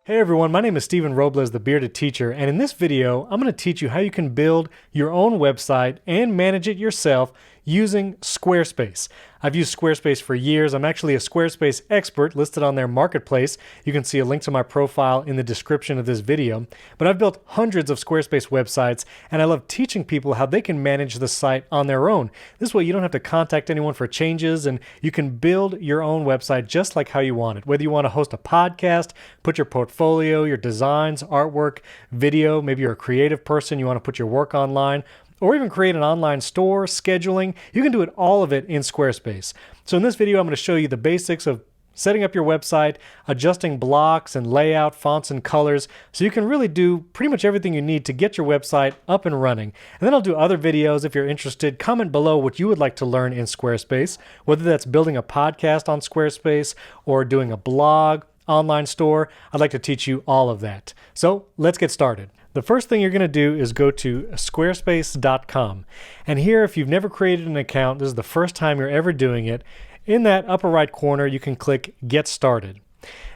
Hey everyone, my name is Steven Robles, the Bearded Teacher, and in this video, I'm going to teach you how you can build your own website and manage it yourself using Squarespace. I've used Squarespace for years. I'm actually a Squarespace expert listed on their marketplace. You can see a link to my profile in the description of this video. But I've built hundreds of Squarespace websites, and I love teaching people how they can manage the site on their own. This way you don't have to contact anyone for changes, and you can build your own website just like how you want it. Whether you want to host a podcast, put your portfolio, your designs, artwork, video, maybe you're a creative person, you want to put your work online, or even create an online store, scheduling. You can do all of it in Squarespace. So in this video, I'm going to show you the basics of setting up your website, adjusting blocks and layout, fonts and colors, so you can really do pretty much everything you need to get your website up and running. And then I'll do other videos if you're interested. Comment below what you would like to learn in Squarespace, whether that's building a podcast on Squarespace or doing a blog, online store. I'd like to teach you all of that. So let's get started. The first thing you're going to do is go to squarespace.com. And here, if you've never created an account, this is the first time you're ever doing it, in that upper right corner, you can click Get Started.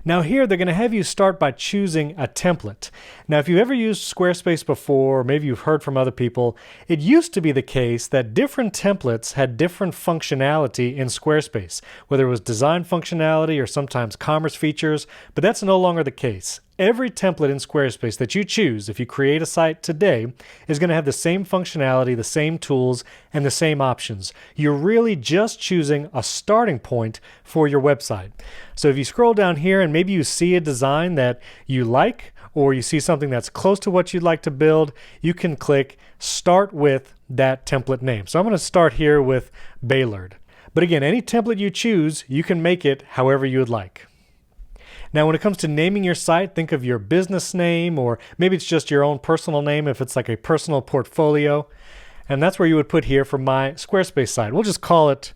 Now here, they're going to have you start by choosing a template. Now, if you've ever used Squarespace before, or maybe you've heard from other people, it used to be the case that different templates had different functionality in Squarespace, whether it was design functionality or sometimes commerce features, but that's no longer the case. Every template in Squarespace that you choose, if you create a site today, is going to have the same functionality, the same tools, and the same options. You're really just choosing a starting point for your website. So if you scroll down here and maybe you see a design that you like, or you see something that's close to what you'd like to build, you can click Start with that template name. So I'm going to start here with Baylord. But again, any template you choose, you can make it however you would like. Now, when it comes to naming your site, think of your business name, or maybe it's just your own personal name if it's like a personal portfolio. And that's where you would put here for my Squarespace site. We'll just call it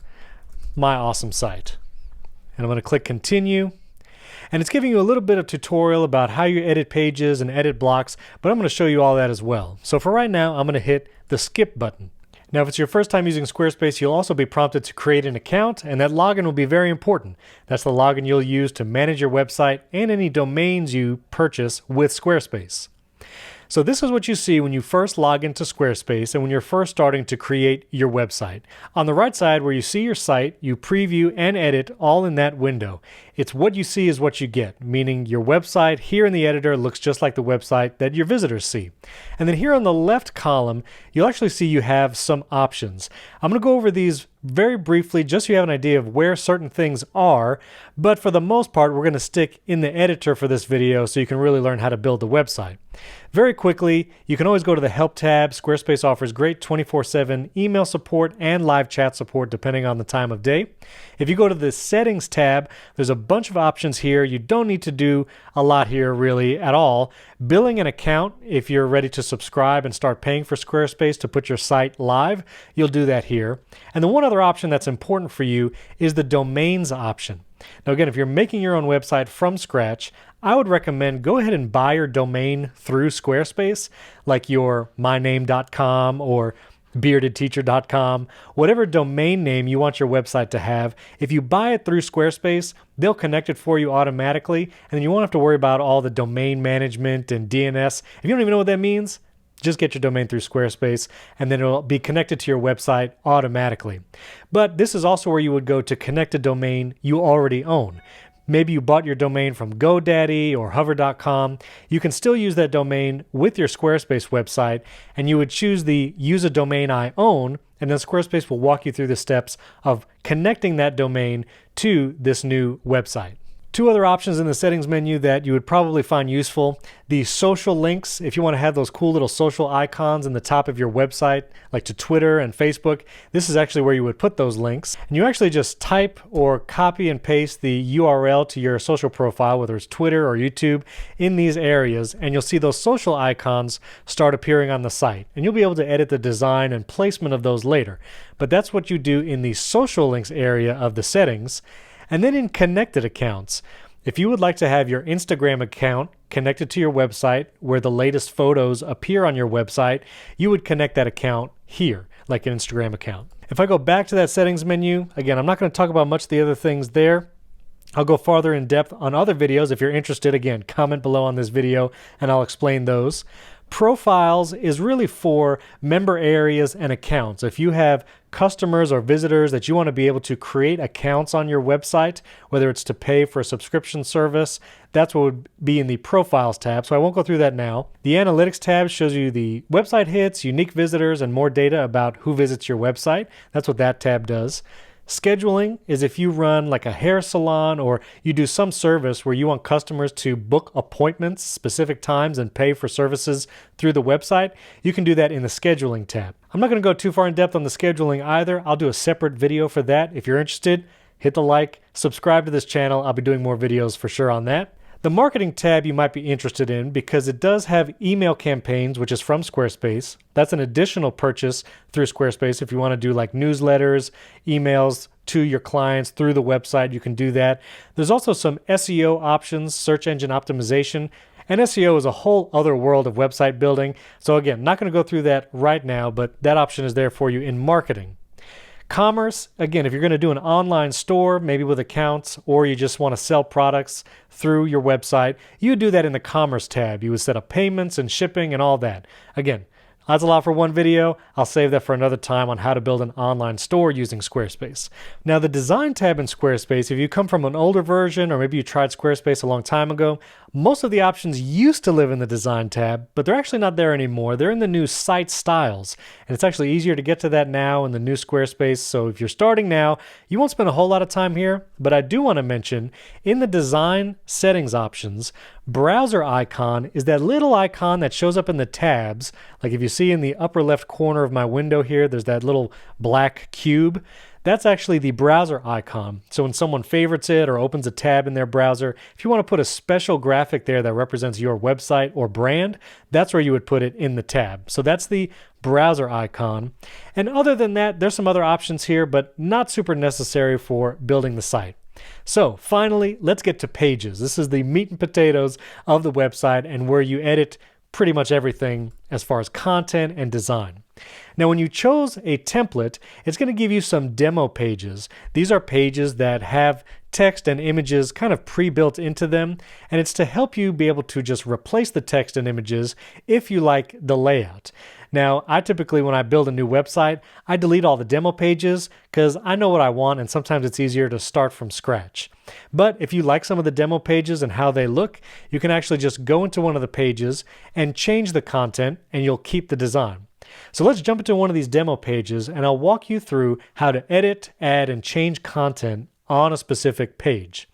My Awesome Site. And I'm going to click Continue. And it's giving you a little bit of tutorial about how you edit pages and edit blocks, but I'm going to show you all that as well. So for right now, I'm going to hit the Skip button. Now, if it's your first time using Squarespace, you'll also be prompted to create an account, and that login will be very important. That's the login you'll use to manage your website and any domains you purchase with Squarespace. So this is what you see when you first log into Squarespace and when you're first starting to create your website. On the right side where you see your site, you preview and edit all in that window. It's what you see is what you get, meaning your website here in the editor looks just like the website that your visitors see. And then here on the left column, you'll actually see you have some options. I'm going to go over these very briefly just so you have an idea of where certain things are, but for the most part, we're going to stick in the editor for this video so you can really learn how to build the website. Very quickly, you can always go to the Help tab. Squarespace offers great 24/7 email support and live chat support depending on the time of day. If you go to the Settings tab, there's a bunch of options here. You don't need to do a lot here really at all. Billing an account, if you're ready to subscribe and start paying for Squarespace to put your site live, you'll do that here. And the one other option that's important for you is the domains option. Now again, if you're making your own website from scratch, I would recommend go ahead and buy your domain through Squarespace, like your myname.com or beardedteacher.com, whatever domain name you want your website to have. If you buy it through Squarespace, they'll connect it for you automatically, and then you won't have to worry about all the domain management and DNS. If you don't even know what that means, just get your domain through Squarespace, and then it'll be connected to your website automatically. But this is also where you would go to connect a domain you already own. Maybe you bought your domain from GoDaddy or Hover.com. You can still use that domain with your Squarespace website, and you would choose the Use a Domain I Own, and then Squarespace will walk you through the steps of connecting that domain to this new website. Two other options in the settings menu that you would probably find useful. The social links, if you want to have those cool little social icons in the top of your website, like to Twitter and Facebook, this is actually where you would put those links. And you actually just type or copy and paste the URL to your social profile, whether it's Twitter or YouTube, in these areas, and you'll see those social icons start appearing on the site. And you'll be able to edit the design and placement of those later. But that's what you do in the social links area of the settings. And then in connected accounts, if you would like to have your Instagram account connected to your website where the latest photos appear on your website, you would connect that account here, like an Instagram account. If I go back to that settings menu, again, I'm not going to talk about much of the other things there. I'll go farther in depth on other videos. If you're interested, again, comment below on this video and I'll explain those. Profiles is really for member areas and accounts. If you have customers or visitors that you want to be able to create accounts on your website, whether it's to pay for a subscription service, that's what would be in the Profiles tab. So I won't go through that now. The Analytics tab shows you the website hits, unique visitors, and more data about who visits your website. That's what that tab does. Scheduling is if you run like a hair salon or you do some service where you want customers to book appointments, specific times, and pay for services through the website, you can do that in the Scheduling tab. I'm not going to go too far in depth on the scheduling either. I'll do a separate video for that. If you're interested, hit the like, subscribe to this channel. I'll be doing more videos for sure on that. The Marketing tab you might be interested in because it does have email campaigns, which is from Squarespace. That's an additional purchase through Squarespace. If you want to do like newsletters, emails to your clients through the website, you can do that. There's also some SEO options, search engine optimization, and SEO is a whole other world of website building. So again, not going to go through that right now, but that option is there for you in Marketing. Commerce, again, if you're going to do an online store, maybe with accounts, or you just want to sell products through your website, you would do that in the Commerce tab. You would set up payments and shipping and all that. Again, that's a lot for one video. I'll save that for another time on how to build an online store using Squarespace. Now, the Design tab in Squarespace, if you come from an older version or maybe you tried Squarespace a long time ago, most of the options used to live in the Design tab, but they're actually not there anymore. They're in the new Site Styles, and it's actually easier to get to that now in the new Squarespace. So if you're starting now, you won't spend a whole lot of time here, but I do want to mention in the Design settings options, browser icon is that little icon that shows up in the tabs. Like if you see in the upper left corner of my window here, there's that little black cube. That's actually the browser icon. So when someone favorites it or opens a tab in their browser, if you want to put a special graphic there that represents your website or brand, that's where you would put it in the tab. So that's the browser icon. And other than that, there's some other options here, but not super necessary for building the site. So finally, let's get to pages. This is the meat and potatoes of the website and where you edit pretty much everything as far as content and design. Now, when you chose a template, it's going to give you some demo pages. These are pages that have text and images kind of pre-built into them, and it's to help you be able to just replace the text and images if you like the layout. Now, I typically, when I build a new website, I delete all the demo pages because I know what I want, and sometimes it's easier to start from scratch. But if you like some of the demo pages and how they look, you can actually just go into one of the pages and change the content, and you'll keep the design. So let's jump into one of these demo pages, and I'll walk you through how to edit, add, and change content on a specific page.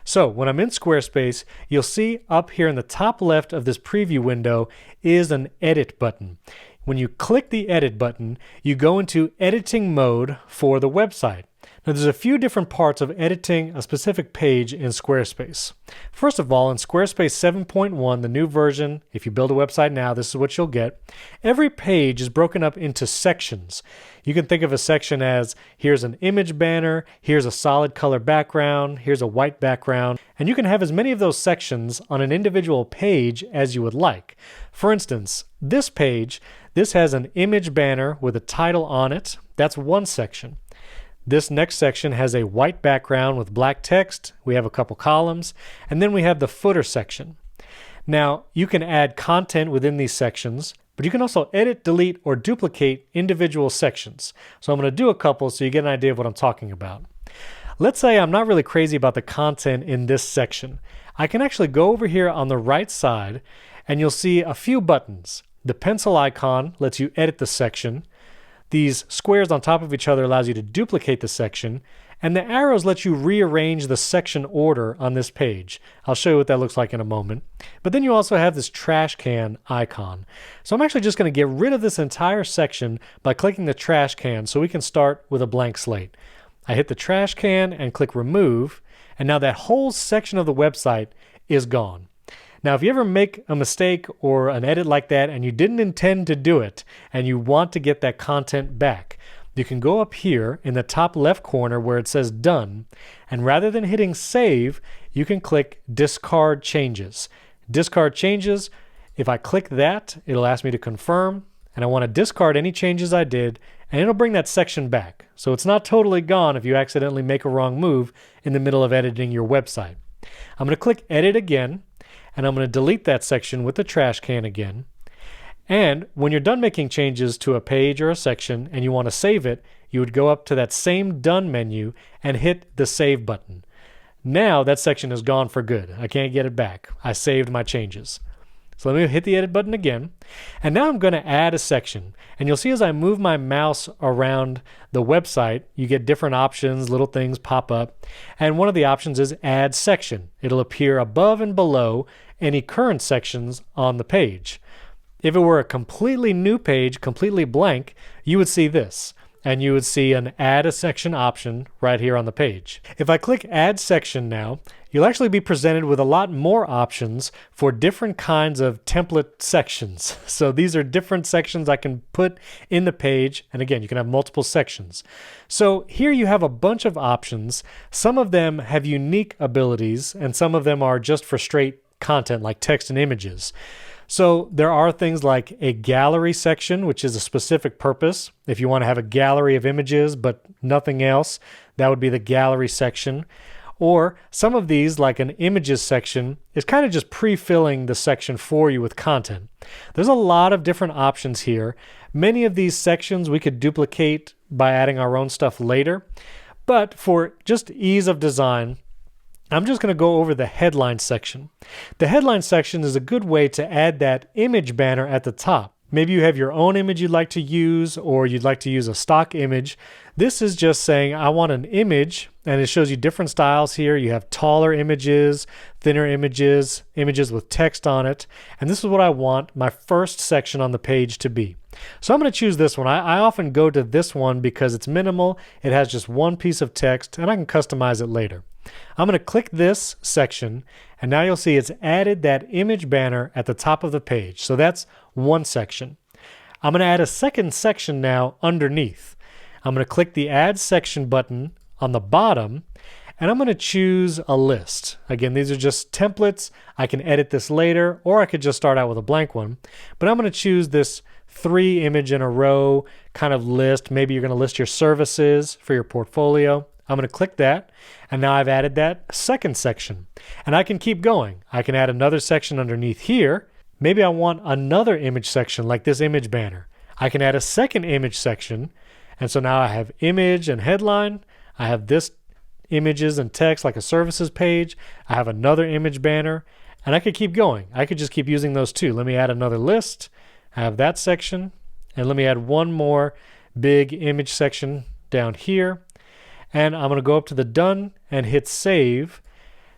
So when I'm in Squarespace, you'll see up here in the top left of this preview window is an edit button. When you click the edit button, you go into editing mode for the website. Now, there's a few different parts of editing a specific page in Squarespace. First of all, in Squarespace 7.1, the new version, if you build a website now, this is what you'll get. Every page is broken up into sections. You can think of a section as, here's an image banner, here's a solid color background, here's a white background, and you can have as many of those sections on an individual page as you would like. For instance, this page, this has an image banner with a title on it. That's one section. This next section has a white background with black text. We have a couple columns, and then we have the footer section. Now, you can add content within these sections, but you can also edit, delete, or duplicate individual sections. So I'm going to do a couple so you get an idea of what I'm talking about. Let's say I'm not really crazy about the content in this section. I can actually go over here on the right side, and you'll see a few buttons. The pencil icon lets you edit the section. These squares on top of each other allows you to duplicate the section, and the arrows let you rearrange the section order on this page. I'll show you what that looks like in a moment. But then you also have this trash can icon. So I'm actually just going to get rid of this entire section by clicking the trash can so we can start with a blank slate. I hit the trash can and click remove, and now that whole section of the website is gone. Now, if you ever make a mistake or an edit like that and you didn't intend to do it and you want to get that content back, you can go up here in the top left corner where it says done, and rather than hitting save, you can click discard changes. Discard changes, if I click that, it'll ask me to confirm, and I want to discard any changes I did, and it'll bring that section back. So it's not totally gone if you accidentally make a wrong move in the middle of editing your website. I'm going to click Edit again, and I'm going to delete that section with the trash can again. And when you're done making changes to a page or a section and you want to save it, you would go up to that same Done menu and hit the Save button. Now that section is gone for good. I can't get it back. I saved my changes. So let me hit the Edit button again. And now I'm going to add a section. And you'll see as I move my mouse around the website, you get different options, little things pop up. And one of the options is Add Section. It'll appear above and below any current sections on the page. If it were a completely new page, completely blank, you would see this. And you would see an Add a Section option right here on the page. If I click Add Section now, you'll actually be presented with a lot more options for different kinds of template sections. So these are different sections I can put in the page. And again, you can have multiple sections. So here you have a bunch of options. Some of them have unique abilities, and some of them are just for straight content like text and images. So there are things like a gallery section, which is a specific purpose. If you want to have a gallery of images but nothing else, that would be the gallery section. Or some of these, like an images section, is kind of just pre-filling the section for you with content. There's a lot of different options here. Many of these sections we could duplicate by adding our own stuff later. But for just ease of design, I'm just going to go over the headline section. The headline section is a good way to add that image banner at the top. Maybe you have your own image you'd like to use, or you'd like to use a stock image. This is just saying I want an image, and it shows you different styles here. You have taller images, thinner images, images with text on it, and this is what I want my first section on the page to be. So I'm going to choose this one. I often go to this one because it's minimal, it has just one piece of text, and I can customize it later. I'm going to click this section, and now you'll see it's added that image banner at the top of the page. So that's one section. I'm going to add a second section now underneath. I'm going to click the Add Section button on the bottom, and I'm going to choose a list. Again, these are just templates. I can edit this later, or I could just start out with a blank one. But I'm going to choose this 3 image in a row kind of list. Maybe you're going to list your services for your portfolio. I'm going to click that, and now I've added that second section. And I can keep going. I can add another section underneath here. Maybe I want another image section like this image banner. I can add a second image section, and so now I have image and headline. I have this images and text like a services page. I have another image banner, and I could keep going. I could just keep using those two. Let me add another list. I have that section, and let me add one more big image section down here. And I'm going to go up to the Done and hit Save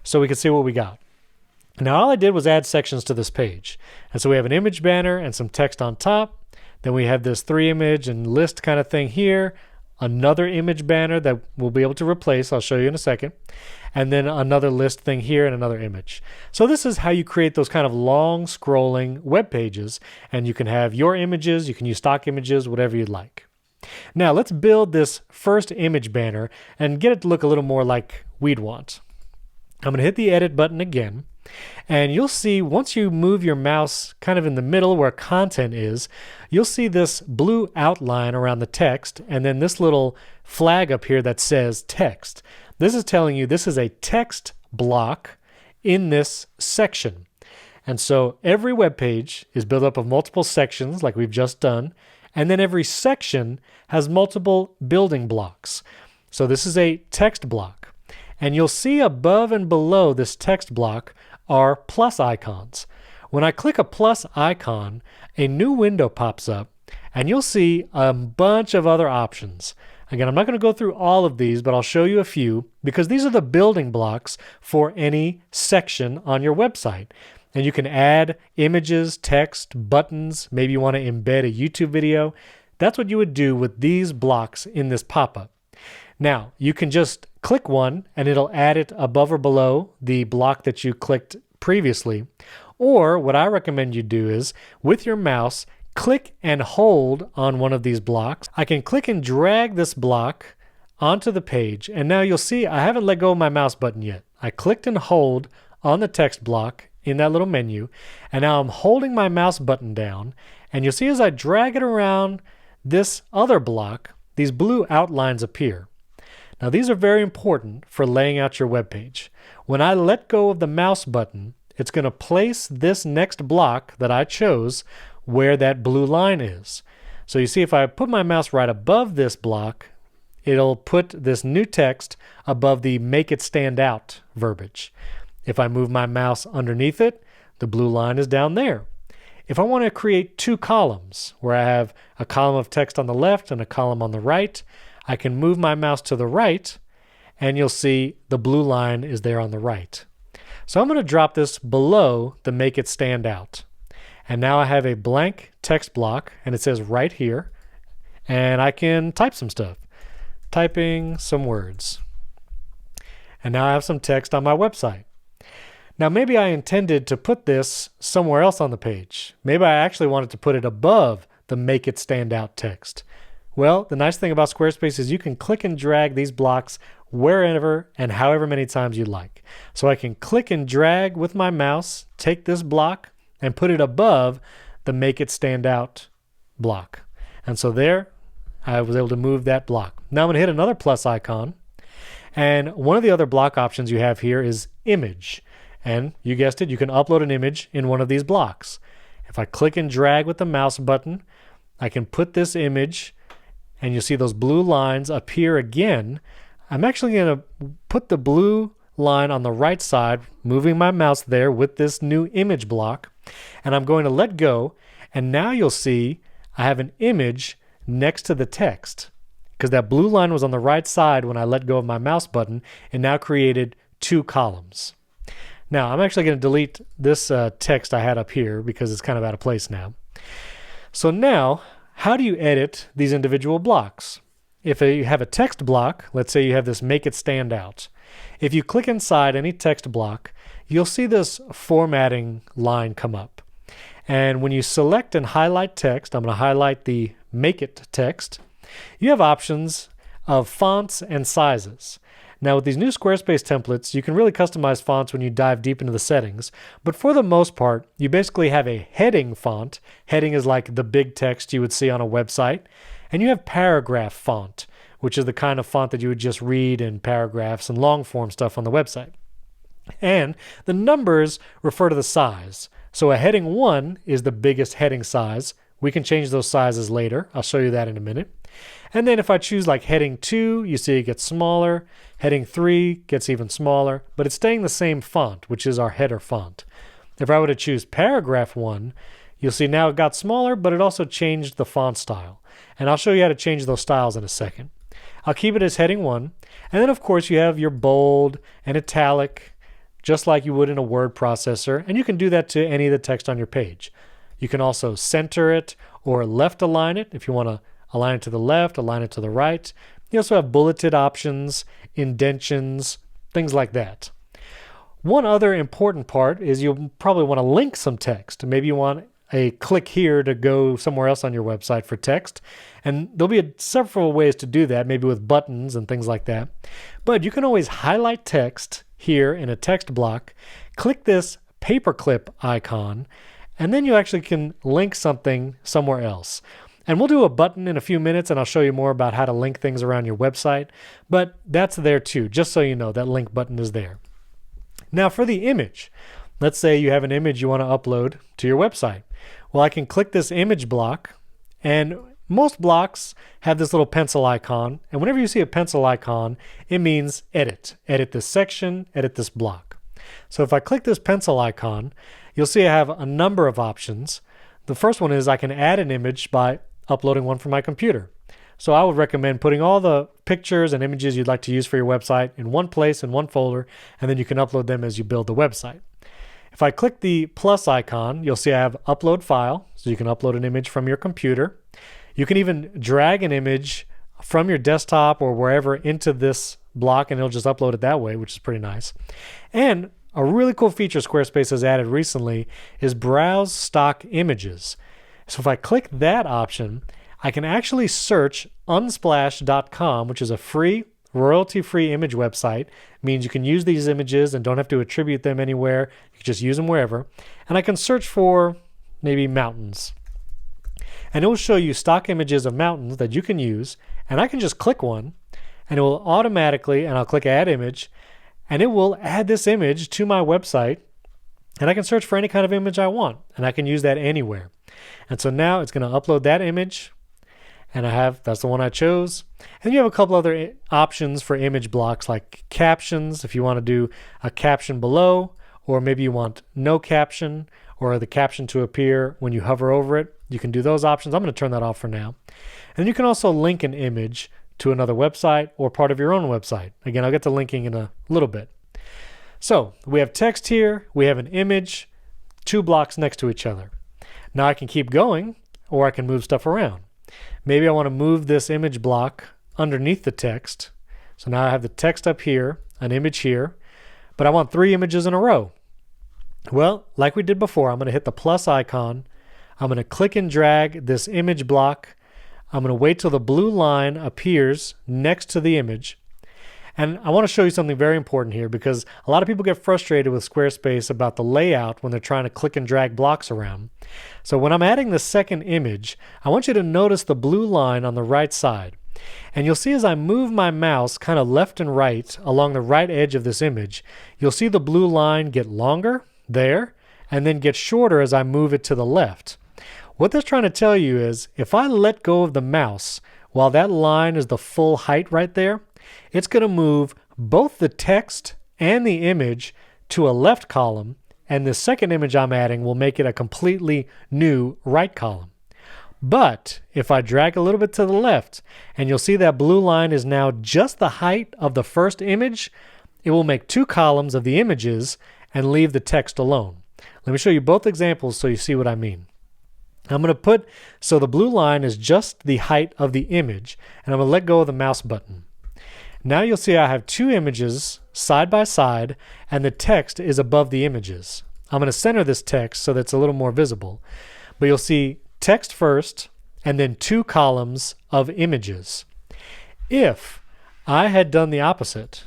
so we can see what we got. Now all I did was add sections to this page. And so we have an image banner and some text on top. Then we have this 3 image and list kind of thing here. Another image banner that we'll be able to replace. I'll show you in a second. And then another list thing here and another image. So this is how you create those kind of long scrolling web pages. And you can have your images, you can use stock images, whatever you'd like. Now let's build this first image banner and get it to look a little more like we'd want. I'm going to hit the Edit button again, and you'll see once you move your mouse kind of in the middle where content is, you'll see this blue outline around the text and then this little flag up here that says text. This is telling you this is a text block in this section. And so every web page is built up of multiple sections like we've just done. And then every section has multiple building blocks. So this is a text block. And you'll see above and below this text block are plus icons. When I click a plus icon, a new window pops up, and you'll see a bunch of other options. Again, I'm not going to go through all of these, but I'll show you a few because these are the building blocks for any section on your website. And you can add images, text, buttons. Maybe you want to embed a YouTube video. That's what you would do with these blocks in this pop-up. Now, you can just click one and it'll add it above or below the block that you clicked previously. Or what I recommend you do is, with your mouse, click and hold on one of these blocks. I can click and drag this block onto the page. And now you'll see I haven't let go of my mouse button yet. I clicked and hold on the text block in that little menu, and now I'm holding my mouse button down, and you'll see as I drag it around this other block, these blue outlines appear. Now these are very important for laying out your web page. When I let go of the mouse button, it's going to place this next block that I chose where that blue line is. So you see, if I put my mouse right above this block, it'll put this new text above the make it stand out verbiage. If I move my mouse underneath it, the blue line is down there. If I want to create two columns where I have a column of text on the left and a column on the right, I can move my mouse to the right and you'll see the blue line is there on the right. So I'm going to drop this below the make it stand out. And now I have a blank text block and it says right here, and I can type some stuff. Typing some words. And now I have some text on my website. Now maybe I intended to put this somewhere else on the page. Maybe I actually wanted to put it above the make it stand out text. Well, the nice thing about Squarespace is you can click and drag these blocks wherever and however many times you like. So I can click and drag with my mouse, take this block, and put it above the make it stand out block. And so there, I was able to move that block. Now I'm going to hit another plus icon. And one of the other block options you have here is image. And you guessed it, you can upload an image in one of these blocks. If I click and drag with the mouse button, I can put this image, and you'll see those blue lines appear again. I'm actually going to put the blue line on the right side, moving my mouse there with this new image block, and I'm going to let go, and now you'll see I have an image next to the text because that blue line was on the right side when I let go of my mouse button and now created two columns. Now I'm actually going to delete this text I had up here because it's kind of out of place now. So now, how do you edit these individual blocks? If you have a text block, let's say you have this make it stand out. If you click inside any text block, you'll see this formatting line come up. And when you select and highlight text, I'm going to highlight the make it text, you have options of fonts and sizes. Now with these new Squarespace templates, you can really customize fonts when you dive deep into the settings, but for the most part, you basically have a heading font. Heading is like the big text you would see on a website, and you have paragraph font, which is the kind of font that you would just read in paragraphs and long form stuff on the website. And the numbers refer to the size. So a heading 1 is the biggest heading size. We can change those sizes later. I'll show you that in a minute. And then if I choose like heading 2, you see it gets smaller. Heading 3 gets even smaller, but it's staying the same font, which is our header font. If I were to choose paragraph 1, you'll see now it got smaller, but it also changed the font style. And I'll show you how to change those styles in a second. I'll keep it as heading 1. And then of course you have your bold and italic, just like you would in a word processor. And you can do that to any of the text on your page. You can also center it or left align it if you want to align it to the left, align it to the right. You also have bulleted options, indentions, things like that. One other important part is you'll probably want to link some text. Maybe you want a click here to go somewhere else on your website for text. And there'll be several ways to do that, maybe with buttons and things like that. But you can always highlight text here in a text block, click this paperclip icon, and then you actually can link something somewhere else. And we'll do a button in a few minutes, and I'll show you more about how to link things around your website. But that's there too, just so you know that link button is there. Now for the image, let's say you have an image you want to upload to your website. Well, I can click this image block, and most blocks have this little pencil icon. And whenever you see a pencil icon, it means edit. Edit this section, edit this block. So if I click this pencil icon, you'll see I have a number of options. The first one is I can add an image by uploading one from my computer. So I would recommend putting all the pictures and images you'd like to use for your website in one place, in one folder, and then you can upload them as you build the website. If I click the plus icon, you'll see I have upload file, so you can upload an image from your computer. You can even drag an image from your desktop or wherever into this block, and it'll just upload it that way, which is pretty nice. And a really cool feature Squarespace has added recently is browse stock images. So if I click that option, I can actually search unsplash.com, which is a free, royalty-free image website. It means you can use these images and don't have to attribute them anywhere. You can just use them wherever. And I can search for maybe mountains. and it will show you stock images of mountains that you can use, and I can just click one and it will automatically, and I'll click add image, and it will add this image to my website, and I can search for any kind of image I want, and I can use that anywhere. And so now it's going to upload that image, and that's the one I chose. And you have a couple other options for image blocks, like captions, if you want to do a caption below, or maybe you want no caption, or the caption to appear when you hover over it. You can do those options. I'm going to turn that off for now. And you can also link an image to another website or part of your own website. Again, I'll get to linking in a little bit. So we have text here, we have an image, 2 blocks next to each other. Now I can keep going, or I can move stuff around. Maybe I want to move this image block underneath the text. So now I have the text up here, an image here, but I want 3 images in a row. Well, like we did before, I'm going to hit the plus icon. I'm going to click and drag this image block. I'm going to wait till the blue line appears next to the image. And I want to show you something very important here, because a lot of people get frustrated with Squarespace about the layout when they're trying to click and drag blocks around. So when I'm adding the second image, I want you to notice the blue line on the right side. And you'll see as I move my mouse kind of left and right along the right edge of this image, you'll see the blue line get longer there and then get shorter as I move it to the left. What that's trying to tell you is if I let go of the mouse while that line is the full height right there, it's going to move both the text and the image to a left column, and the second image I'm adding will make it a completely new right column. But if I drag a little bit to the left, and you'll see that blue line is now just the height of the first image, it will make 2 columns of the images and leave the text alone. Let me show you both examples so you see what I mean. I'm going to so the blue line is just the height of the image, and I'm going to let go of the mouse button. Now you'll see I have 2 images side by side, and the text is above the images. I'm going to center this text so that's a little more visible. But you'll see text first, and then 2 columns of images. If I had done the opposite,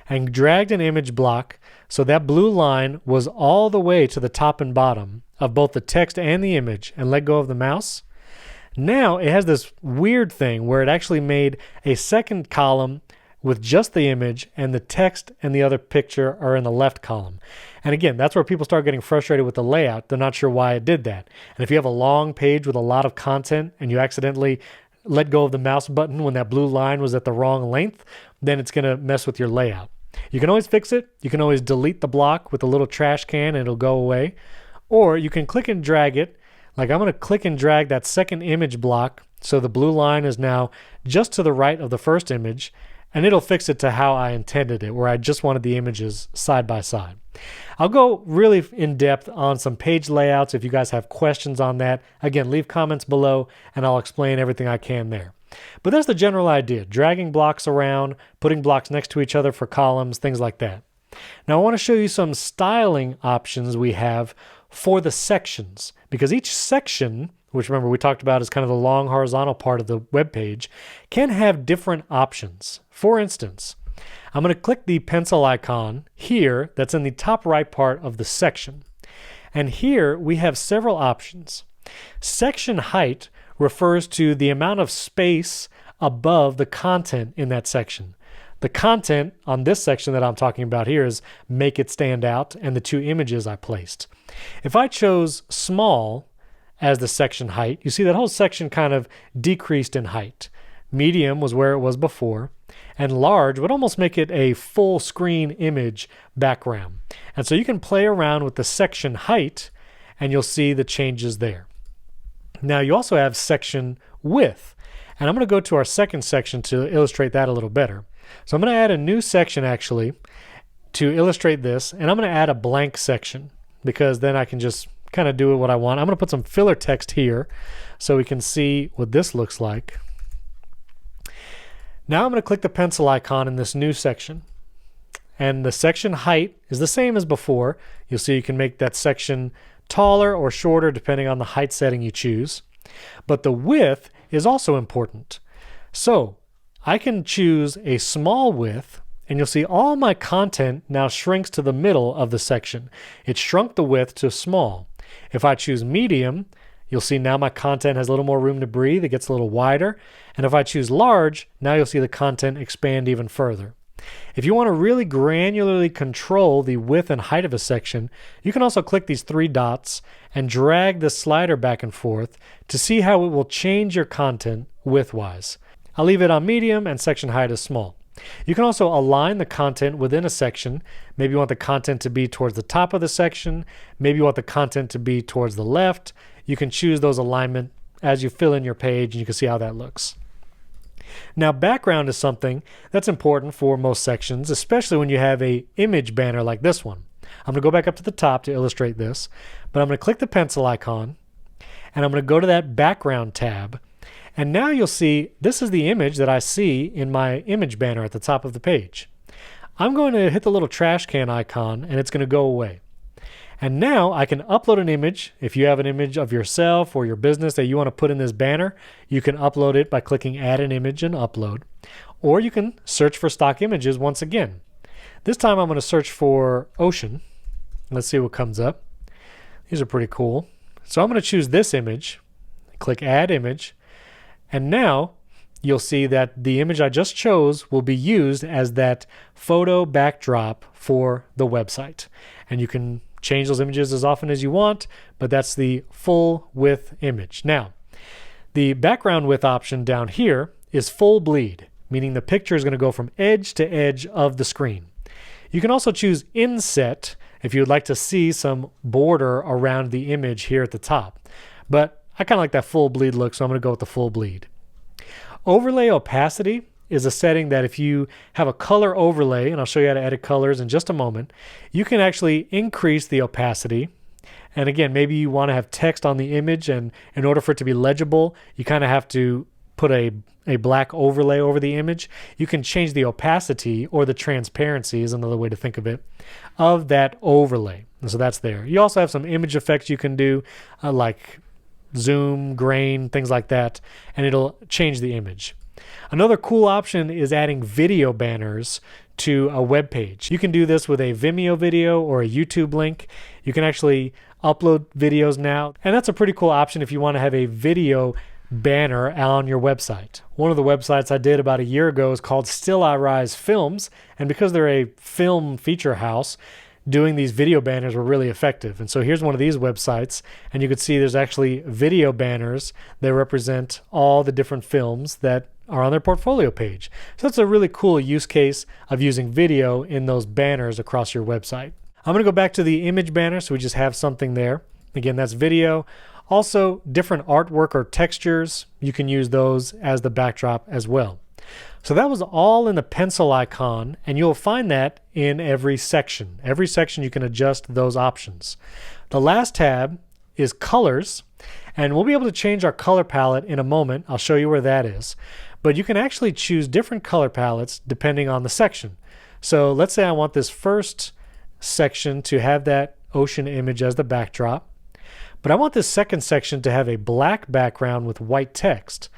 and dragged an image block so that blue line was all the way to the top and bottom of both the text and the image and let go of the mouse, now it has this weird thing where it actually made a second column with just the image, and the text and the other picture are in the left column. And again, that's where people start getting frustrated with the layout. They're not sure why it did that. And if you have a long page with a lot of content and you accidentally let go of the mouse button when that blue line was at the wrong length, then it's going to mess with your layout. You can always fix it. You can always delete the block with a little trash can and it'll go away. Or you can click and drag it. Like I'm going to click and drag that second image block so the blue line is now just to the right of the first image, and it'll fix it to how I intended it, where I just wanted the images side by side. I'll go really in depth on some page layouts if you guys have questions on that. Again, leave comments below and I'll explain everything I can there. But that's the general idea, dragging blocks around, putting blocks next to each other for columns, things like that. Now I want to show you some styling options we have for the sections, because each section, which remember we talked about is kind of the long horizontal part of the web page, can have different options. For instance, I'm going to click the pencil icon here that's in the top right part of the section. And here we have several options. Section height refers to the amount of space above the content in that section. The content on this section that I'm talking about here is make it stand out and the 2 images I placed. If I chose small as the section height, you see that whole section kind of decreased in height. Medium was where it was before, and large would almost make it a full screen image background. And so you can play around with the section height and you'll see the changes there. Now you also have section width, and I'm going to go to our second section to illustrate that a little better. So I'm going to add a new section actually to illustrate this, and I'm going to add a blank section because then I can just kind of do what I want. I'm going to put some filler text here so we can see what this looks like. Now I'm going to click the pencil icon in this new section, and the section height is the same as before. You'll see you can make that section taller or shorter depending on the height setting you choose. But the width is also important. So I can choose a small width and you'll see all my content now shrinks to the middle of the section. It shrunk the width to small. If I choose medium, you'll see now my content has a little more room to breathe. It gets a little wider. And if I choose large, now you'll see the content expand even further. If you want to really granularly control the width and height of a section, you can also click these three dots and drag the slider back and forth to see how it will change your content width-wise. I'll leave it on medium and section height is small. You can also align the content within a section. Maybe you want the content to be towards the top of the section. Maybe you want the content to be towards the left. You can choose those alignment as you fill in your page, and you can see how that looks. Now, background is something that's important for most sections, especially when you have an image banner like this one. I'm going to go back up to the top to illustrate this, but I'm going to click the pencil icon, and I'm going to go to that background tab, and now you'll see this is the image that I see in my image banner at the top of the page. I'm going to hit the little trash can icon, and it's going to go away. And now I can upload an image. If you have an image of yourself or your business that you want to put in this banner, you can upload it by clicking Add an Image and Upload. Or you can search for stock images once again. This time I'm going to search for ocean. Let's see what comes up. These are pretty cool. So I'm going to choose this image, click Add Image, and now you'll see that the image I just chose will be used as that photo backdrop for the website. And you can change those images as often as you want, but that's the full width image. Now, the background width option down here is full bleed, meaning the picture is going to go from edge to edge of the screen. You can also choose inset if you would like to see some border around the image here at the top. But I kind of like that full bleed look, so I'm going to go with the full bleed. Overlay opacity is a setting that if you have a color overlay, and I'll show you how to edit colors in just a moment, you can actually increase the opacity. And again, maybe you want to have text on the image, and in order for it to be legible, you kind of have to put a black overlay over the image. You can change the opacity, or the transparency is another way to think of it, of that overlay. And so that's there. You also have some image effects you can do, like zoom, grain, things like that, and it'll change the image. Another cool option is adding video banners to a web page. You can do this with a Vimeo video or a YouTube link. You can actually upload videos now, and that's a pretty cool option if you want to have a video banner on your website. One of the websites I did about a year ago is called Still I Rise Films, and because they're a film feature house, doing these video banners were really effective. And so here's one of these websites, and you can see there's actually video banners that represent all the different films that are on their portfolio page. So that's a really cool use case of using video in those banners across your website. I'm going to go back to the image banner so we just have something there. Again, that's video. Also, different artwork or textures, you can use those as the backdrop as well. So that was all in the pencil icon, and you'll find that in every section. Every section you can adjust those options. The last tab is colors, and we'll be able to change our color palette in a moment. I'll show you where that is. But you can actually choose different color palettes depending on the section. So let's say I want this first section to have that ocean image as the backdrop, but I want this second section to have a black background with white text.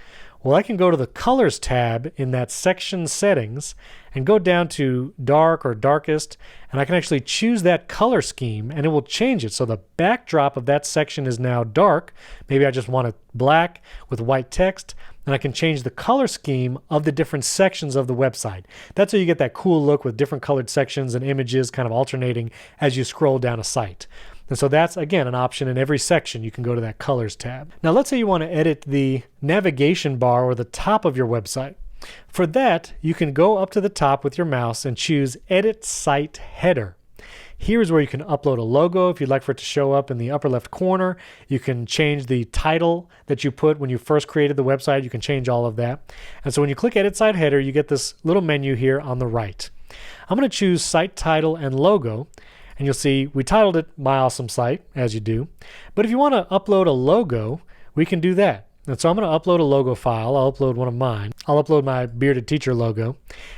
Well, I can go to the Colors tab in that section settings and go down to dark or darkest, and I can actually choose that color scheme, and it will change it. So the backdrop of that section is now dark. Maybe I just want it black with white text, and I can change the color scheme of the different sections of the website. That's how you get that cool look with different colored sections and images kind of alternating as you scroll down a site. And so that's, again, an option in every section. You can go to that Colors tab. Now, let's say you want to edit the navigation bar or the top of your website. For that, you can go up to the top with your mouse and choose Edit Site Header. Here's where you can upload a logo if you'd like for it to show up in the upper left corner. You can change the title that you put when you first created the website. You can change all of that. And so when you click Edit Site Header, you get this little menu here on the right. I'm going to choose Site Title and Logo. And you'll see we titled it My Awesome Site, as you do. But if you want to upload a logo, we can do that. And so I'm going to upload a logo file. I'll upload one of mine. I'll upload my Bearded Teacher logo.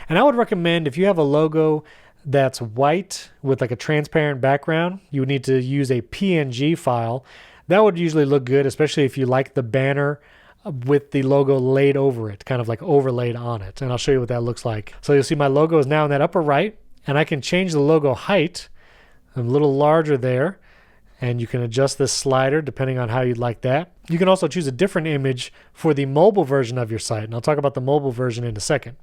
And I would recommend if you have a logo that's white with like a transparent background, you would need to use a PNG file. That would usually look good, especially if you like the banner with the logo laid over it, kind of like overlaid on it. And I'll show you what that looks like. So you'll see my logo is now in that upper right, and I can change the logo height a little larger there. And you can adjust this slider depending on how you'd like that. You can also choose a different image for the mobile version of your site. And I'll talk about the mobile version in a second.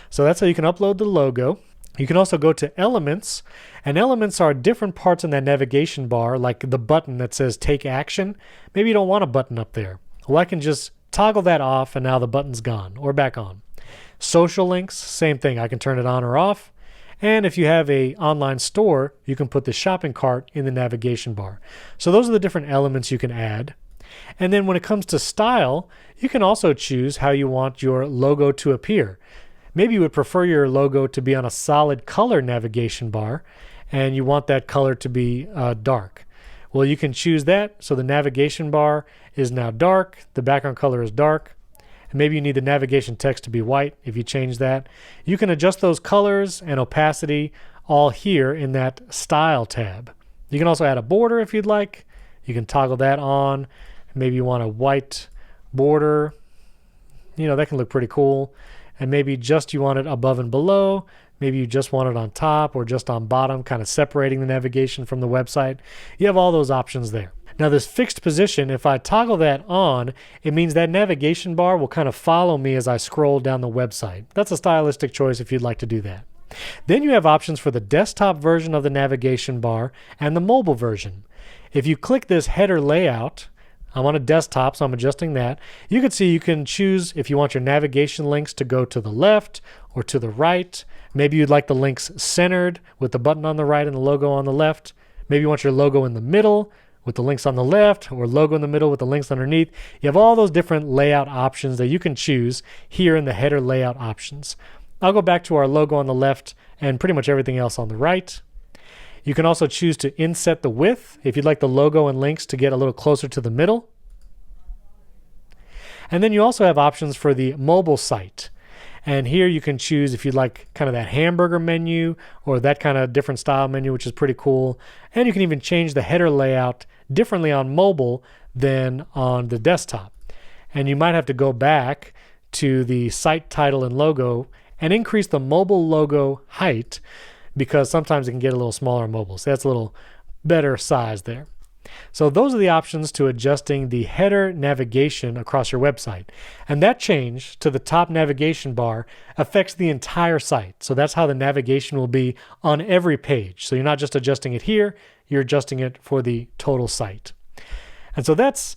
So that's how you can upload the logo. You can also go to elements, and elements are different parts in that navigation bar, like the button that says take action. Maybe you don't want a button up there. Well, I can just toggle that off and now the button's gone or back on. Social links, same thing. I can turn it on or off. And if you have an online store, you can put the shopping cart in the navigation bar. So those are the different elements you can add. And then when it comes to style, you can also choose how you want your logo to appear. Maybe you would prefer your logo to be on a solid color navigation bar, and you want that color to be dark. Well, you can choose that. So the navigation bar is now dark. The background color is dark. And maybe you need the navigation text to be white. If you change that, you can adjust those colors and opacity all here in that style tab. You can also add a border if you'd like. You can toggle that on. Maybe you want a white border. That can look pretty cool. And maybe just you want it above and below. Maybe you just want it on top or just on bottom, kind of separating the navigation from the website. You have all those options there. Now this fixed position, if I toggle that on, it means that navigation bar will kind of follow me as I scroll down the website. That's a stylistic choice if you'd like to do that. Then you have options for the desktop version of the navigation bar and the mobile version. If you click this header layout, I'm on a desktop, so I'm adjusting that. You can see you can choose if you want your navigation links to go to the left or to the right. Maybe you'd like the links centered with the button on the right and the logo on the left. Maybe you want your logo in the middle with the links on the left, or logo in the middle with the links underneath. You have all those different layout options that you can choose here in the header layout options. I'll go back to our logo on the left and pretty much everything else on the right. You can also choose to inset the width if you'd like the logo and links to get a little closer to the middle. And then you also have options for the mobile site. And here you can choose if you'd like kind of that hamburger menu or that kind of different style menu, which is pretty cool. And you can even change the header layout differently on mobile than on the desktop. And you might have to go back to the site title and logo and increase the mobile logo height because sometimes it can get a little smaller on mobile. So that's a little better size there. So those are the options to adjusting the header navigation across your website. And that change to the top navigation bar affects the entire site. So that's how the navigation will be on every page. So you're not just adjusting it here, you're adjusting it for the total site. And so that's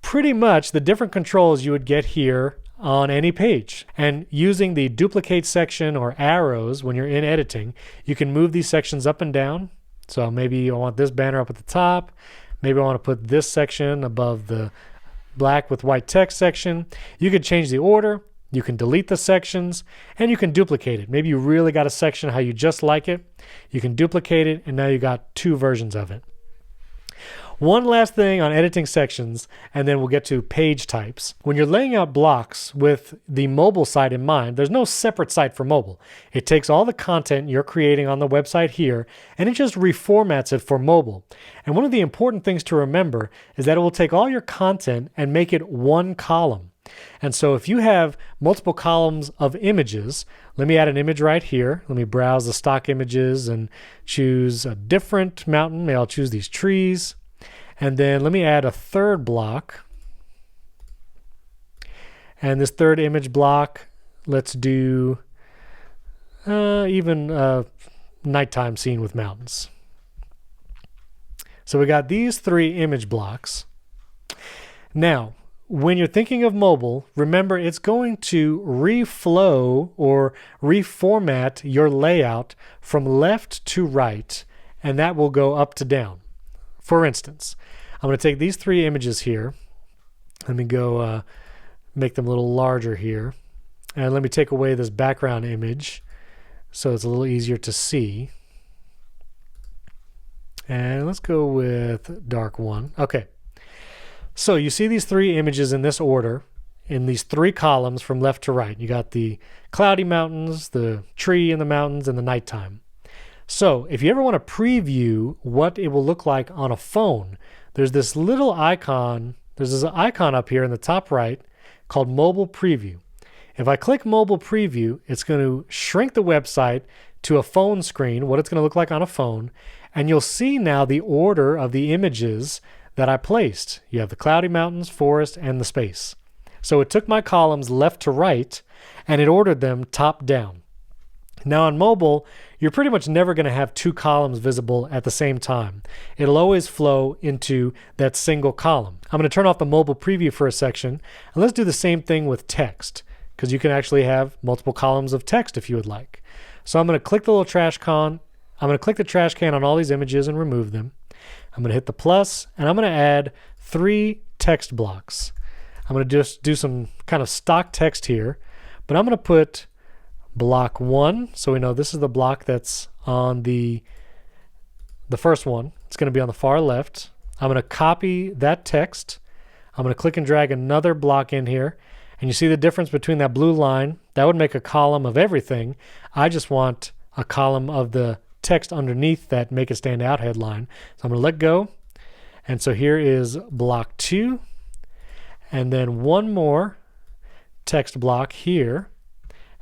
pretty much the different controls you would get here on any page. And using the duplicate section or arrows when you're in editing, you can move these sections up and down. So maybe I want this banner up at the top. Maybe I want to put this section above the black with white text section. You could change the order. You can delete the sections and you can duplicate it. Maybe you really got a section how you just like it. You can duplicate it and now you got two versions of it. One last thing on editing sections, and then we'll get to page types. When you're laying out blocks with the mobile site in mind, there's no separate site for mobile. It takes all the content you're creating on the website here, and it just reformats it for mobile. And one of the important things to remember is that it will take all your content and make it one column. And so if you have multiple columns of images, let me add an image right here. Let me browse the stock images and choose a different mountain. Maybe I'll choose these trees. And then let me add a third block. And this third image block, let's do even a nighttime scene with mountains. So we got these three image blocks. Now, when you're thinking of mobile, remember it's going to reflow or reformat your layout from left to right, and that will go up to down. For instance, I'm going to take these three images here. Let me go make them a little larger here. And let me take away this background image so it's a little easier to see. And let's go with dark one. Okay. So you see these three images in this order, in these three columns from left to right. You got the cloudy mountains, the tree in the mountains, and the nighttime. So if you ever want to preview what it will look like on a phone, there's this little icon. There's this icon up here in the top right. called Mobile Preview. If I click Mobile Preview, it's going to shrink the website to a phone screen, what it's going to look like on a phone, and you'll see now the order of the images that I placed. You have the cloudy mountains, forest, and the space. So it took my columns left to right, and it ordered them top down. Now on mobile, you're pretty much never going to have two columns visible at the same time. It'll always flow into that single column. I'm going to turn off the mobile preview for a section, and let's do the same thing with text, because you can actually have multiple columns of text if you would like. So I'm going to click the little trash can. I'm going to click the trash can on all these images and remove them. I'm going to hit the plus, and I'm going to add 3 text blocks. I'm going to just do some kind of stock text here, but I'm going to put block 1, so we know this is the block that's on the first one. It's going to be on the far left. I'm going to copy that text. I'm going to click and drag another block in here, and you see the difference between that blue line. That would make a column of everything. I just want a column of the text underneath that make it stand out headline. So I'm going to let go, and so here is block 2, and then one more text block here,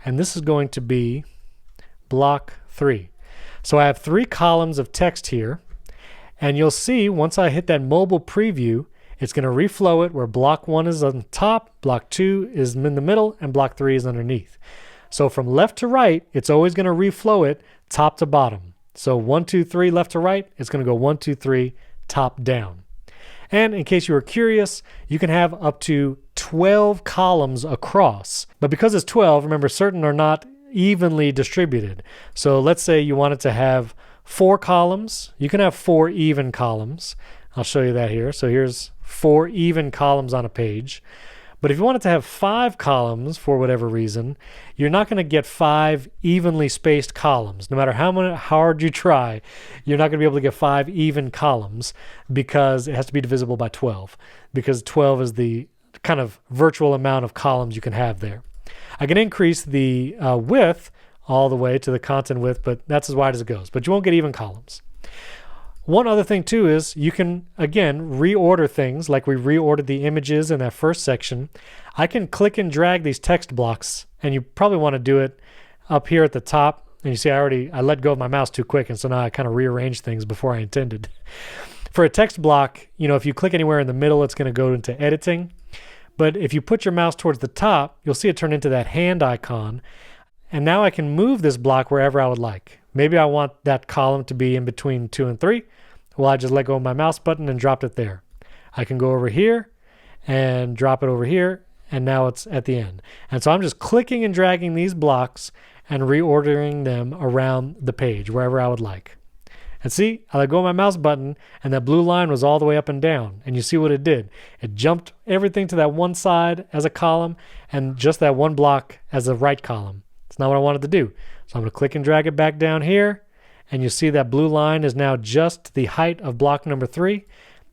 and this is going to be block 3. So I have 3 columns of text here, and you'll see once I hit that mobile preview, it's going to reflow it where block 1 is on top, block 2 is in the middle, and block 3 is underneath. So from left to right, it's always going to reflow it top to bottom. So 1, 2, 3 left to right, it's going to go 1, 2, 3 top down. And in case you were curious, you can have up to 12 columns across. But because it's 12, remember, certain are not evenly distributed. So let's say you wanted to have 4 columns. You can have 4 even columns. I'll show you that here. So here's 4 even columns on a page. But if you wanted to have 5 columns for whatever reason, you're not going to get 5 evenly spaced columns. No matter how hard you try, you're not going to be able to get 5 even columns because it has to be divisible by 12, because 12 is the kind of virtual amount of columns you can have there. I can increase the width all the way to the content width, but that's as wide as it goes. But you won't get even columns. One other thing too is you can, again, reorder things like we reordered the images in that first section. I can click and drag these text blocks, and you probably want to do it up here at the top. And you see I let go of my mouse too quick, and so now I kind of rearranged things before I intended. For a text block, if you click anywhere in the middle, it's going to go into editing. But if you put your mouse towards the top, you'll see it turn into that hand icon. And now I can move this block wherever I would like. Maybe I want that column to be in between 2 and 3. Well, I just let go of my mouse button and dropped it there. I can go over here and drop it over here, and now it's at the end. And so I'm just clicking and dragging these blocks and reordering them around the page wherever I would like. And see, I let go of my mouse button, and that blue line was all the way up and down. And you see what it did. It jumped everything to that one side as a column and just that one block as a right column. It's not what I wanted to do. So I'm going to click and drag it back down here. And you see that blue line is now just the height of block number 3.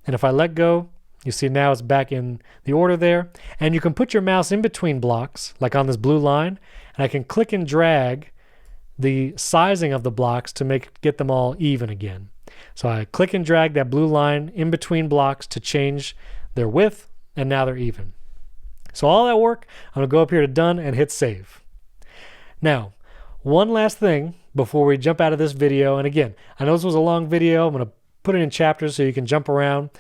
And if I let go, you see now it's back in the order there. And you can put your mouse in between blocks, like on this blue line. And I can click and drag the sizing of the blocks to get them all even again. So I click and drag that blue line in between blocks to change their width, and now they're even. So all that work, I'm going to go up here to done and hit save. Now, one last thing before we jump out of this video, and again, I know this was a long video. I'm going to put it in chapters so you can jump around.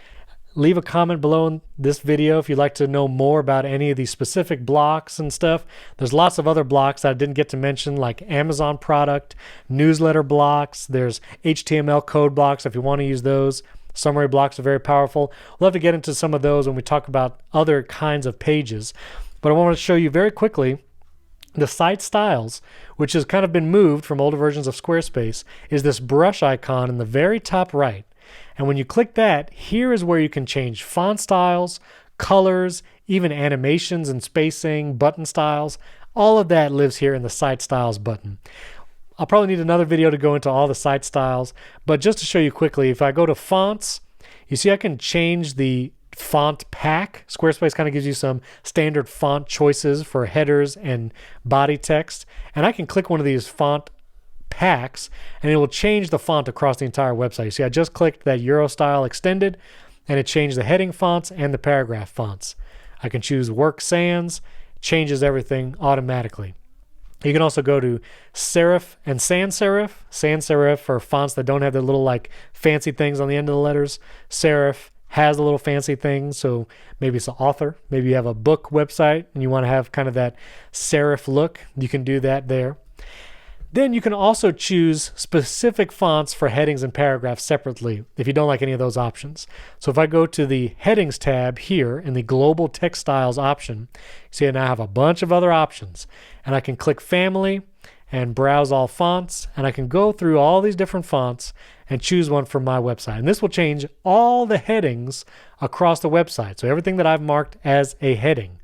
Leave a comment below in this video if you'd like to know more about any of these specific blocks and stuff. There's lots of other blocks I didn't get to mention, like Amazon product, newsletter blocks. There's HTML code blocks if you want to use those. Summary blocks are very powerful. We'll have to get into some of those when we talk about other kinds of pages. But I want to show you very quickly the site styles, which has kind of been moved from older versions of Squarespace, is this brush icon in the very top right. And when you click that, here is where you can change font styles, colors, even animations and spacing, button styles. All of that lives here in the Site Styles button. I'll probably need another video to go into all the site styles, but just to show you quickly, if I go to fonts, you see I can change the font pack. Squarespace kind of gives you some standard font choices for headers and body text. And I can click one of these font packs and it will change the font across the entire website. You see, I just clicked that Euro style extended and it changed the heading fonts and the paragraph fonts. I can choose Work Sans, changes everything automatically. You can also go to serif and sans serif. Sans serif for fonts that don't have the little like fancy things on the end of the letters. Serif has the little fancy things, so maybe it's an author. Maybe you have a book website and you want to have kind of that serif look. You can do that there. Then you can also choose specific fonts for headings and paragraphs separately if you don't like any of those options. So if I go to the Headings tab here in the Global Text Styles option, see I now have a bunch of other options. And I can click Family and browse all fonts, and I can go through all these different fonts and choose one for my website. And this will change all the headings across the website. So everything that I've marked as a heading.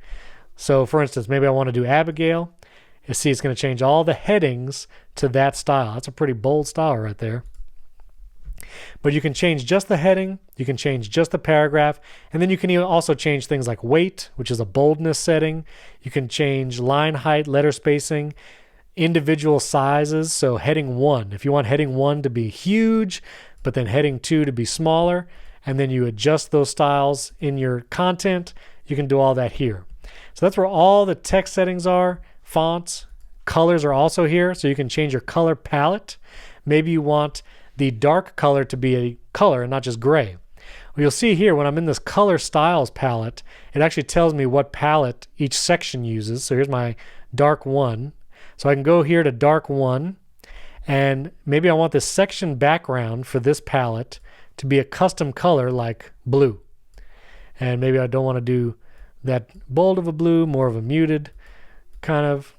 So for instance, maybe I want to do Abigail. You see, it's going to change all the headings to that style. That's a pretty bold style right there. But you can change just the heading, you can change just the paragraph, and then you can also change things like weight, which is a boldness setting. You can change line height, letter spacing, individual sizes. So heading 1, if you want heading 1 to be huge, but then heading 2 to be smaller, and then you adjust those styles in your content, you can do all that here. So that's where all the text settings are. Fonts, colors are also here, so you can change your color palette. Maybe you want the dark color to be a color and not just gray. Well, you'll see here when I'm in this color styles palette, it actually tells me what palette each section uses. So here's my dark 1. So I can go here to dark 1, and maybe I want this section background for this palette to be a custom color like blue. And maybe I don't want to do that bold of a blue, more of a muted kind of.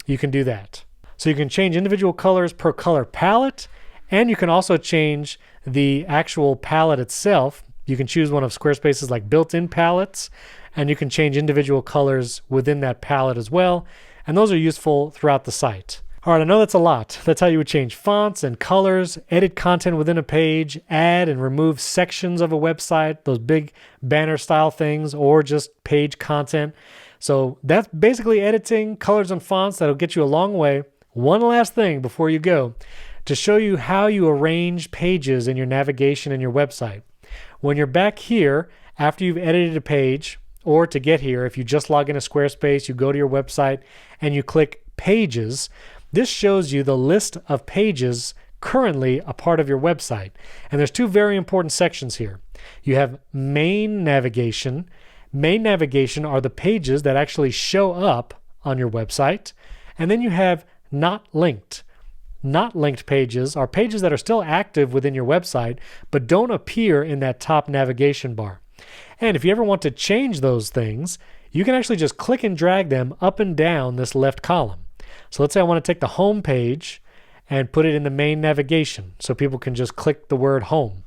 You can do that. So you can change individual colors per color palette, and you can also change the actual palette itself. You can choose one of Squarespace's like built-in palettes, and you can change individual colors within that palette as well. And those are useful throughout the site. All right, I know that's a lot. That's how you would change fonts and colors, edit content within a page, add and remove sections of a website, those big banner style things, or just page content. So that's basically editing colors and fonts. That'll get you a long way. One last thing before you go, to show you how you arrange pages in your navigation in your website. When you're back here, after you've edited a page, or to get here, if you just log into Squarespace, you go to your website and you click Pages, this shows you the list of pages currently a part of your website. And there's two very important sections here. You have Main Navigation. Main navigation are the pages that actually show up on your website. And then you have Not Linked. Not linked pages are pages that are still active within your website, but don't appear in that top navigation bar. And if you ever want to change those things, you can actually just click and drag them up and down this left column. So let's say I want to take the home page and put it in the main navigation so people can just click the word home.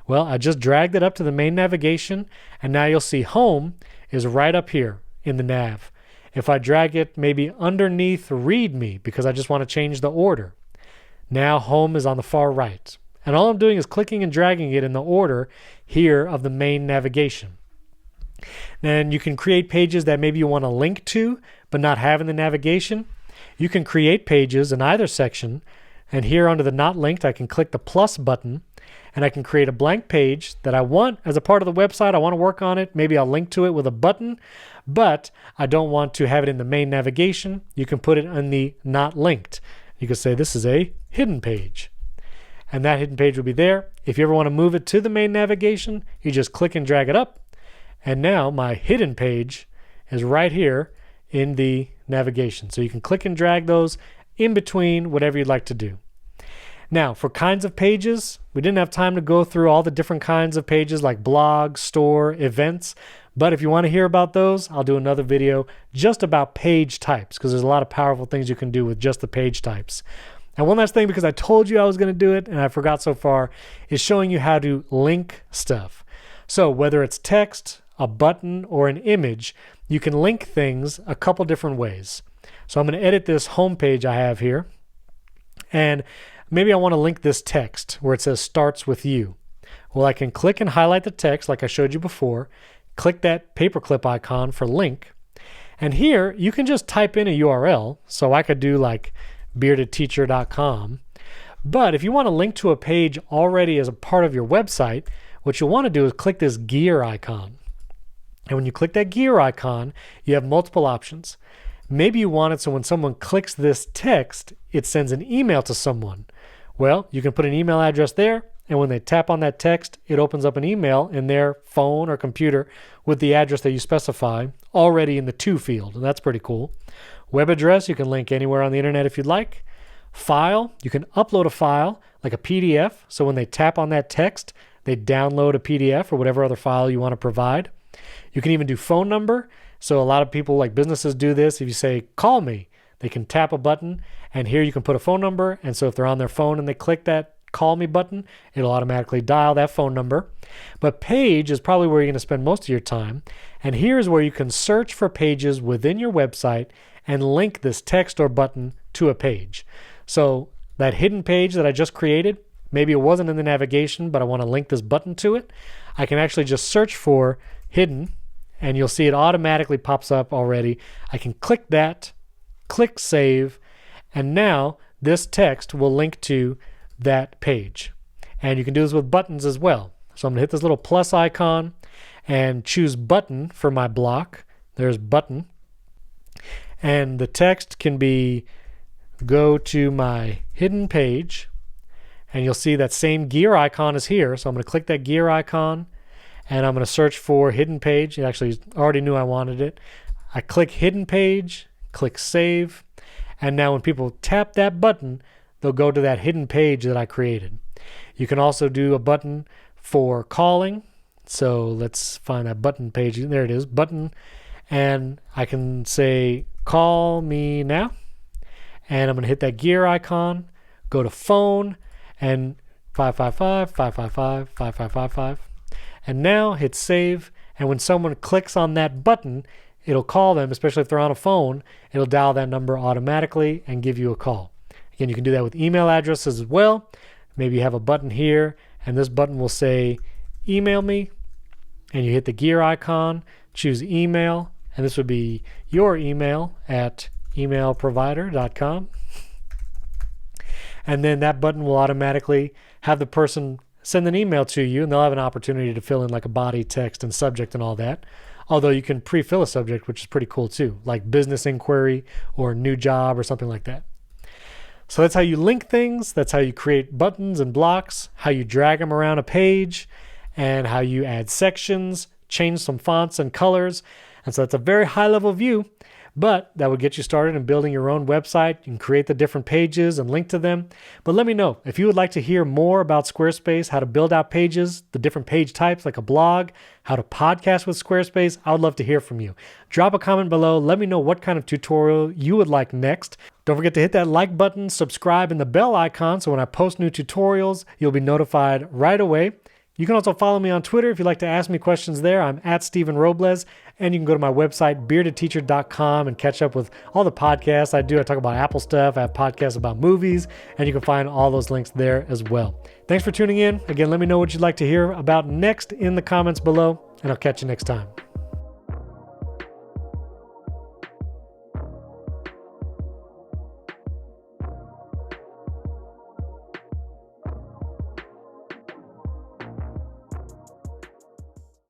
Well, I just dragged it up to the main navigation, and now you'll see home is right up here in the nav. If I drag it maybe underneath README because I just want to change the order, now home is on the far right. And all I'm doing is clicking and dragging it in the order here of the main navigation. Then you can create pages that maybe you want to link to but not have in the navigation. You can create pages in either section, and here under the Not Linked I can click the plus button, and I can create a blank page that I want as a part of the website. I want to work on it. Maybe I'll link to it with a button, but I don't want to have it in the main navigation. You can put it in the Not Linked. You can say this is a hidden page, and that hidden page will be there. If you ever want to move it to the main navigation, you just click and drag it up, and now my hidden page is right here in the navigation. So you can click and drag those in between whatever you'd like to do. Now, for kinds of pages, we didn't have time to go through all the different kinds of pages like blog, store, events. But if you want to hear about those, I'll do another video just about page types, because there's a lot of powerful things you can do with just the page types. And one last thing, because I told you I was going to do it and I forgot so far, is showing you how to link stuff. So whether it's text, a button, or an image, you can link things a couple different ways. So I'm going to edit this home page I have here, and maybe I want to link this text where it says starts with you. Well, I can click and highlight the text like I showed you before, click that paperclip icon for link, and here you can just type in a URL. So I could do like beardedteacher.com. But if you want to link to a page already as a part of your website, what you'll want to do is click this gear icon. And when you click that gear icon, you have multiple options. Maybe you want it so when someone clicks this text, it sends an email to someone. Well, you can put an email address there, and when they tap on that text, it opens up an email in their phone or computer with the address that you specify already in the to field, and that's pretty cool. Web address, you can link anywhere on the internet if you'd like. File, you can upload a file like a PDF, so when they tap on that text, they download a PDF or whatever other file you want to provide. You can even do phone number. So a lot of people, like businesses, do this. If you say, call me, they can tap a button, and here you can put a phone number. And so if they're on their phone and they click that call me button, it'll automatically dial that phone number. But page is probably where you're going to spend most of your time. And here's where you can search for pages within your website and link this text or button to a page. So that hidden page that I just created, maybe it wasn't in the navigation, but I want to link this button to it. I can actually just search for hidden, and you'll see it automatically pops up already. I can click that, click save, and now this text will link to that page. And you can do this with buttons as well. So I'm going to hit this little plus icon and choose button for my block. There's button. And the text can be go to my hidden page, and you'll see that same gear icon is here. So I'm going to click that gear icon, and I'm going to search for hidden page. It actually already knew I wanted it. I click hidden page, click save, and now when people tap that button, they'll go to that hidden page that I created. You can also do a button for calling. So let's find that button page. There it is, button. And I can say, call me now. And I'm going to hit that gear icon, go to phone, and 555-555-5555. And now hit save. And when someone clicks on that button, it'll call them, especially if they're on a phone. It'll dial that number automatically and give you a call. Again, you can do that with email addresses as well. Maybe you have a button here, and this button will say, email me. And you hit the gear icon, choose email, and this would be your email at emailprovider.com. And then that button will automatically have the person send an email to you, and they'll have an opportunity to fill in like a body, text, and subject and all that. Although you can pre-fill a subject, which is pretty cool too, like business inquiry or new job or something like that. So that's how you link things. That's how you create buttons and blocks, how you drag them around a page, and how you add sections, change some fonts and colors. And so that's a very high-level view, but that would get you started in building your own website. You can create the different pages and link to them. But let me know if you would like to hear more about Squarespace, how to build out pages, the different page types like a blog, how to podcast with Squarespace. I would love to hear from you. Drop a comment below. Let me know what kind of tutorial you would like next. Don't forget to hit that like button, subscribe, and the bell icon so when I post new tutorials, you'll be notified right away. You can also follow me on Twitter if you'd like to ask me questions there. I'm at Steven Robles, and you can go to my website, beardedteacher.com, and catch up with all the podcasts I do. I talk about Apple stuff. I have podcasts about movies, and you can find all those links there as well. Thanks for tuning in. Again, let me know what you'd like to hear about next in the comments below, and I'll catch you next time.